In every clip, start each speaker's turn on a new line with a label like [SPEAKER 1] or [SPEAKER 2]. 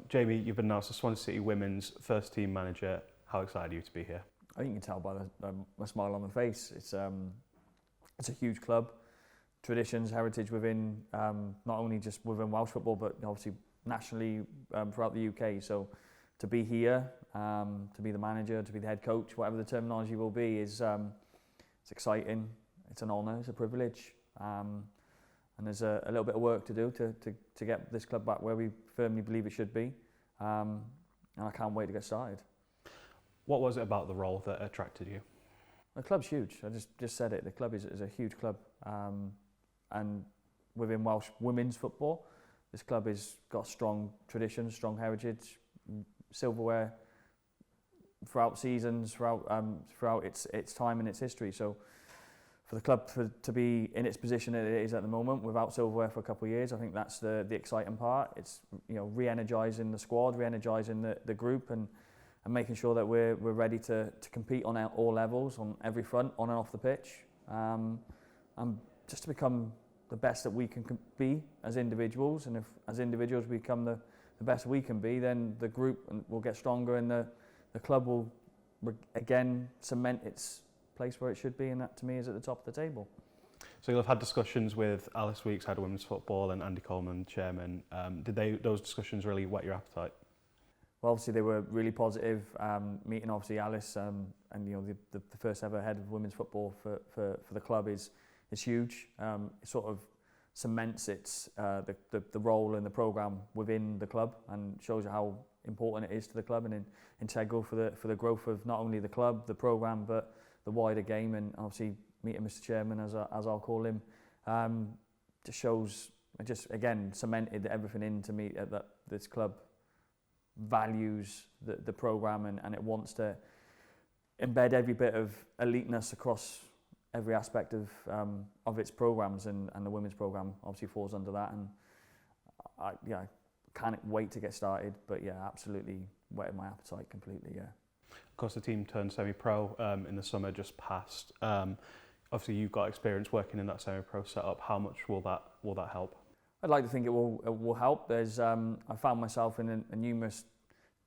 [SPEAKER 1] Jamie, you've been announced as Swansea City Women's first team manager. How excited are you to be here?
[SPEAKER 2] I think you can tell by the smile on my face. It's a huge club, traditions, heritage within not only just within Welsh football, but obviously nationally throughout the UK. So to be here, to be the manager, to be the head coach, whatever the terminology will be, is it's exciting. It's an honour. It's a privilege. And there's a little bit of work to do to get this club back where we firmly believe it should be. And I can't wait to get started.
[SPEAKER 1] What was it about the role that attracted you?
[SPEAKER 2] The club's huge. I just said it. The club is a huge club. And within Welsh women's football, this club has got strong traditions, strong heritage, silverware throughout seasons, throughout its time and its history. So for the club to be in its position that it is at the moment, without silverware for a couple of years, I think that's the exciting part. It's re-energising the squad, re-energising the group, and making sure that we're ready to compete on all levels, on every front, on and off the pitch, and just to become the best that we can be as individuals. And if as individuals we become the best we can be, then the group will get stronger, and the club will again cement its place where it should be, and that to me is at the top of the table.
[SPEAKER 1] So you'll have had discussions with Alice Weeks, head of women's football, and Andy Coleman, chairman. Did those discussions really whet your appetite?
[SPEAKER 2] Well, obviously they were really positive. Meeting obviously Alice and the first ever head of women's football for the club is huge. It sort of cements the role and the programme within the club, and shows you how important it is to the club and integral for the growth of not only the club, the programme, but the wider game. And obviously meeting Mr. Chairman, as I'll call him, just again cemented everything into me that this club values the programme, and it wants to embed every bit of eliteness across every aspect of its programmes, and the women's programme obviously falls under that. And I can't wait to get started, but yeah, absolutely whetted my appetite completely. Yeah.
[SPEAKER 1] Of course, the team turned semi-pro in the summer just past. Obviously, you've got experience working in that semi-pro setup. How much will that help?
[SPEAKER 2] I'd like to think it will help. There's I found myself in a numerous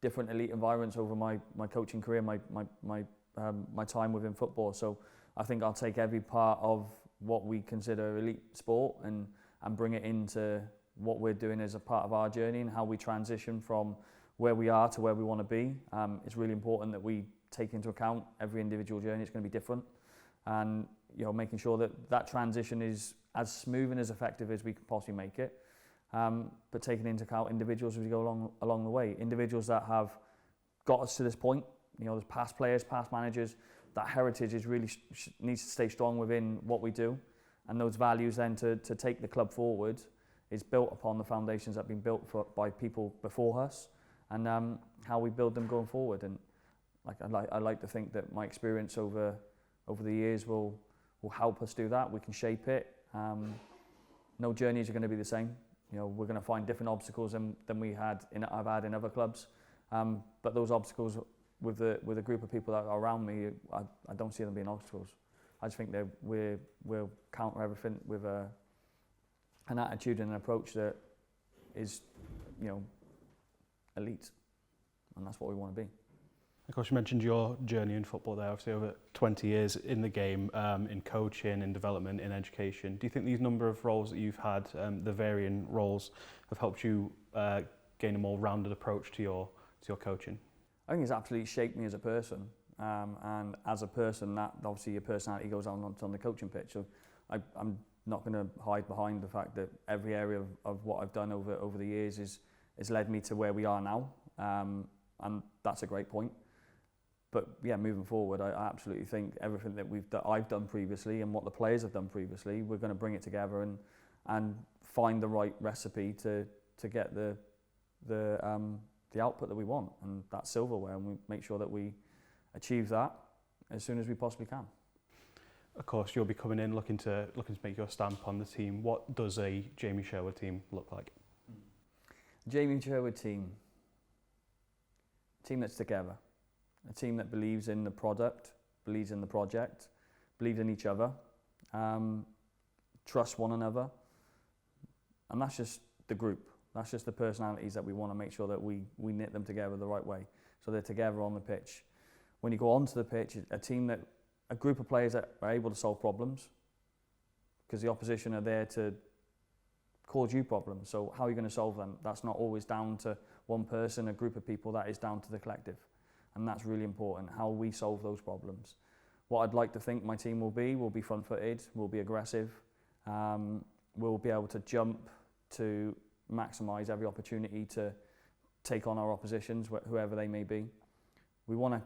[SPEAKER 2] different elite environments over my coaching career, my time within football. So I think I'll take every part of what we consider elite sport and bring it into what we're doing as a part of our journey, and how we transition from where we are to where we want to be. It's really important that we take into account every individual journey. It's going to be different, and making sure that transition is as smooth and as effective as we can possibly make it, but taking into account individuals as we go along the way. Individuals that have got us to this point, there's past players, past managers. That heritage is really needs to stay strong within what we do, and those values then to take the club forward is built upon the foundations that have been built by people before us, and how we build them going forward. And I like to think that my experience over the years will help us do that. We can shape it. No journeys are going to be the same. We're going to find different obstacles than I've had in other clubs. But those obstacles with a group of people that are around me, I don't see them being obstacles. I just think that we'll counter everything with an attitude and an approach that is, elite, and that's what we want to be.
[SPEAKER 1] Of course, you mentioned your journey in football there, obviously over 20 years in the game, in coaching, in development, in education. Do you think these number of roles that you've had, the varying roles, have helped you gain a more rounded approach to your coaching?
[SPEAKER 2] I think it's absolutely shaped me as a person, and as a person, that obviously your personality goes on the coaching pitch. So I'm not going to hide behind the fact that every area of what I've done over the years has led me to where we are now, and that's a great point. But yeah, moving forward, I absolutely think everything that I've done previously and what the players have done previously, we're going to bring it together and find the right recipe to get the output that we want, and that's silverware, and we make sure that we achieve that as soon as we possibly can.
[SPEAKER 1] Of course, you'll be coming in looking to make your stamp on the team. What does a Jamie Sherwood team look like?
[SPEAKER 2] Jamie Sherwood team that's together. A team that believes in the product, believes in the project, believes in each other, trusts one another, and that's just the group. That's just the personalities that we want to make sure that we knit them together the right way, so they're together on the pitch. When you go onto the pitch, a group of players that are able to solve problems, because the opposition are there to cause you problems. So how are you going to solve them? That's not always down to one person, a group of people. That is down to the collective, and that's really important. How we solve those problems. What I'd like to think my team will be front-footed, will be aggressive, we'll be able to jump to maximise every opportunity to take on our oppositions, whoever they may be. We want to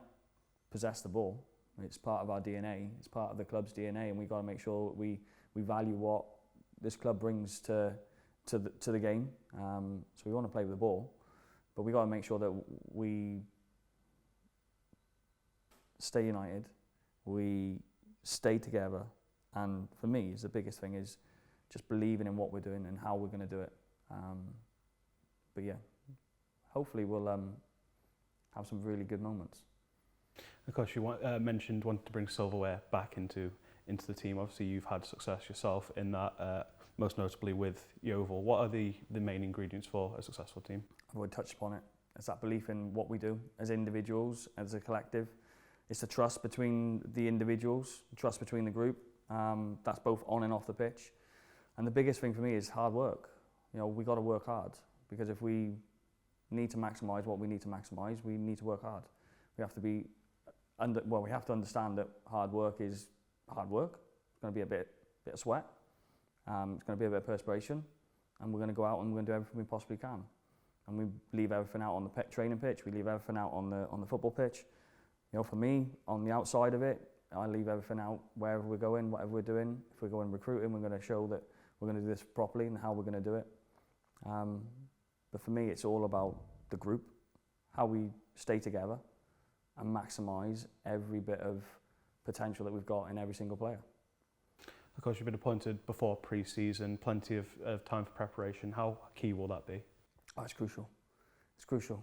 [SPEAKER 2] possess the ball. It's part of our DNA. It's part of the club's DNA, and we've got to make sure we value what this club brings to the game. So we want to play with the ball, but we've got to make sure that we stay united, we stay together, and for me, the biggest thing is just believing in what we're doing and how we're going to do it. But yeah, hopefully we'll have some really good moments.
[SPEAKER 1] Of course, you mentioned wanting to bring silverware back into the team. Obviously, you've had success yourself in that, most notably with Yeovil. What are the main ingredients for a successful team?
[SPEAKER 2] I've already touched upon it. It's that belief in what we do as individuals, as a collective. It's the trust between the individuals, trust between the group. That's both on and off the pitch. And the biggest thing for me is hard work. You know, we got to work hard, because if we need to maximise what we need to maximise, we need to work hard. We have to be we have to understand that hard work is hard work. It's going to be a bit of sweat. It's going to be a bit of perspiration, and we're going to go out and we're going to do everything we possibly can. And we leave everything out on the training pitch. We leave everything out on the football pitch. You know, for me, on the outside of it, I leave everything out wherever we're going, whatever we're doing. If we're going recruiting, we're going to show that we're going to do this properly and how we're going to do it. But for me, it's all about the group, how we stay together and maximise every bit of potential that we've got in every single player.
[SPEAKER 1] Of course, you've been appointed before pre-season, plenty of time for preparation. How key will that be?
[SPEAKER 2] Oh, it's crucial. It's crucial.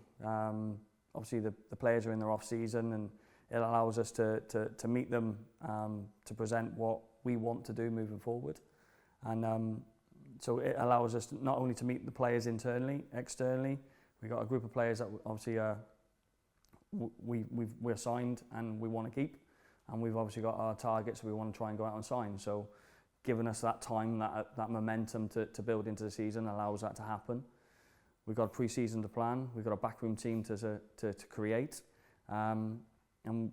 [SPEAKER 2] Obviously, the players are in their off-season, and it allows us to meet them, to present what we want to do moving forward. And so it allows us not only to meet the players internally, externally. We've got a group of players that obviously we're signed and we want to keep. And we've obviously got our targets we want to try and go out and sign. So giving us that time, that momentum to build into the season allows that to happen. We've got a pre-season to plan. We've got a backroom team to create. And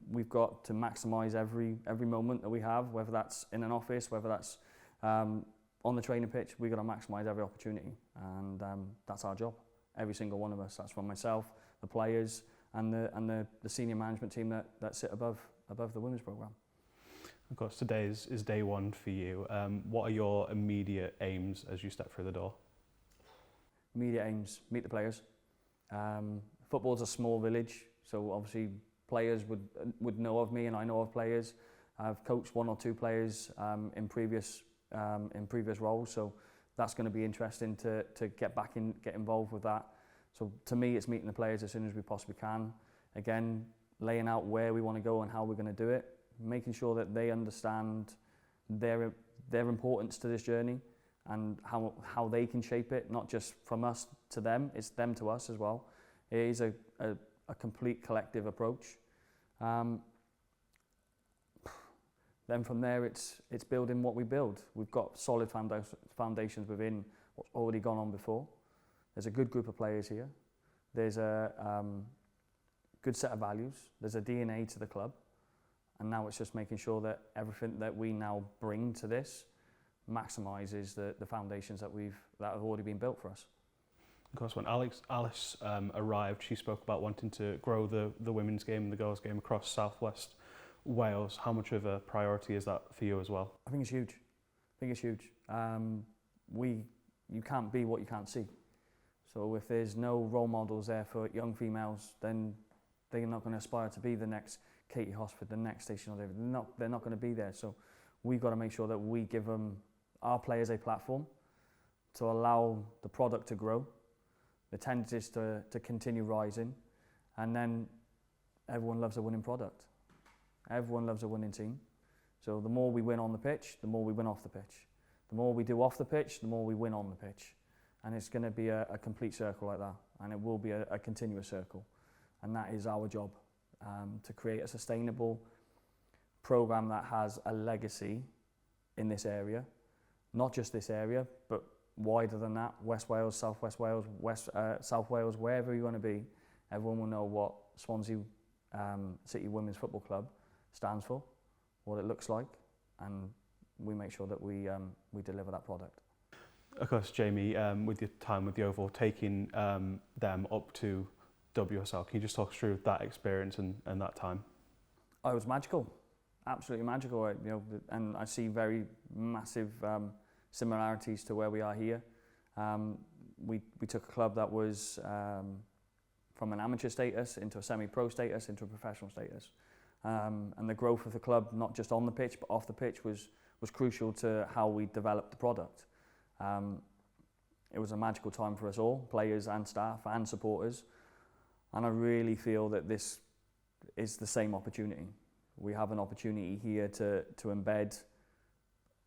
[SPEAKER 2] we've got to maximise every moment that we have, whether that's in an office, whether that's on the training pitch. We've got to maximise every opportunity. And that's our job, every single one of us. That's from myself, the players, and the senior management team that sit above the women's programme.
[SPEAKER 1] Of course, today is day one for you. What are your immediate aims as you step through the door?
[SPEAKER 2] Immediate aims, meet the players. Football's a small village, so obviously players would know of me, and I know of players. I've coached one or two players in previous roles, so that's going to be interesting to get back in, get involved with that. So to me, it's meeting the players as soon as we possibly can. Again, laying out where we want to go and how we're going to do it, making sure that they understand their importance to this journey and how they can shape it, not just from us to them, it's them to us as well. It is a complete collective approach. Then from there, it's building what we build. We've got solid foundations within what's already gone on before. There's a good group of players here. There's a good set of values. There's a DNA to the club. And now it's just making sure that everything that we now bring to this maximises the foundations that have already been built for us.
[SPEAKER 1] Of course, when Alice arrived, she spoke about wanting to grow the women's game and the girls' game across Southwest Wales. How much of a priority is that for you as well?
[SPEAKER 2] I think it's huge. You can't be what you can't see. So if there's no role models there for young females, then they're not going to aspire to be the next Katie Hosford, the next Stacey David. They're not going to be there. So we've got to make sure that we give our players a platform to allow the product to grow, the tendencies to continue rising, and then everyone loves a winning product. Everyone loves a winning team. So the more we win on the pitch, the more we win off the pitch. The more we do off the pitch, the more we win on the pitch. and it's going to be a complete circle like that, and it will be a continuous circle, and that is our job, to create a sustainable program that has a legacy in this area, not just this area, but wider than that. West Wales, South West Wales, South Wales, wherever you want to be, everyone will know what Swansea City Women's Football Club stands for, what it looks like, and we make sure that we deliver that product.
[SPEAKER 1] Of course, Jamie, with your time with Yeovil, taking them up to WSL, can you just talk us through that experience and that time?
[SPEAKER 2] Oh, it was magical, absolutely magical. And I see very massive similarities to where we are here. We took a club that was from an amateur status into a semi-pro status into a professional status, and the growth of the club, not just on the pitch but off the pitch, was crucial to how we developed the product. It was a magical time for us all, players and staff and supporters, and I really feel that this is the same opportunity. We have an opportunity here to embed,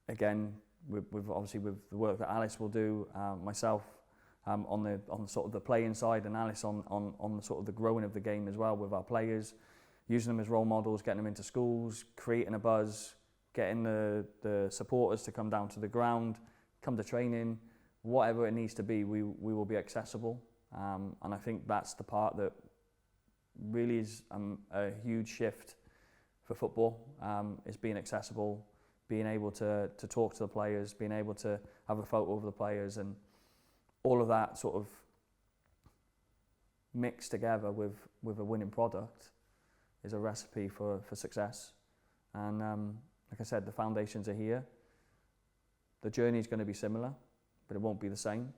[SPEAKER 2] again, with obviously with the work that Alice will do, myself on the sort of the playing side, and Alice on the sort of the growing of the game as well with our players, using them as role models, getting them into schools, creating a buzz, getting the supporters to come down to the ground, come to training, whatever it needs to be, we will be accessible. And I think that's the part that really is a huge shift for football, is being accessible, being able to talk to the players, being able to have a photo of the players, and all of that sort of mixed together with a winning product is a recipe for success. And like I said, the foundations are here. The journey is going to be similar, but it won't be the same.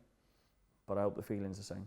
[SPEAKER 2] But I hope the feeling's the same.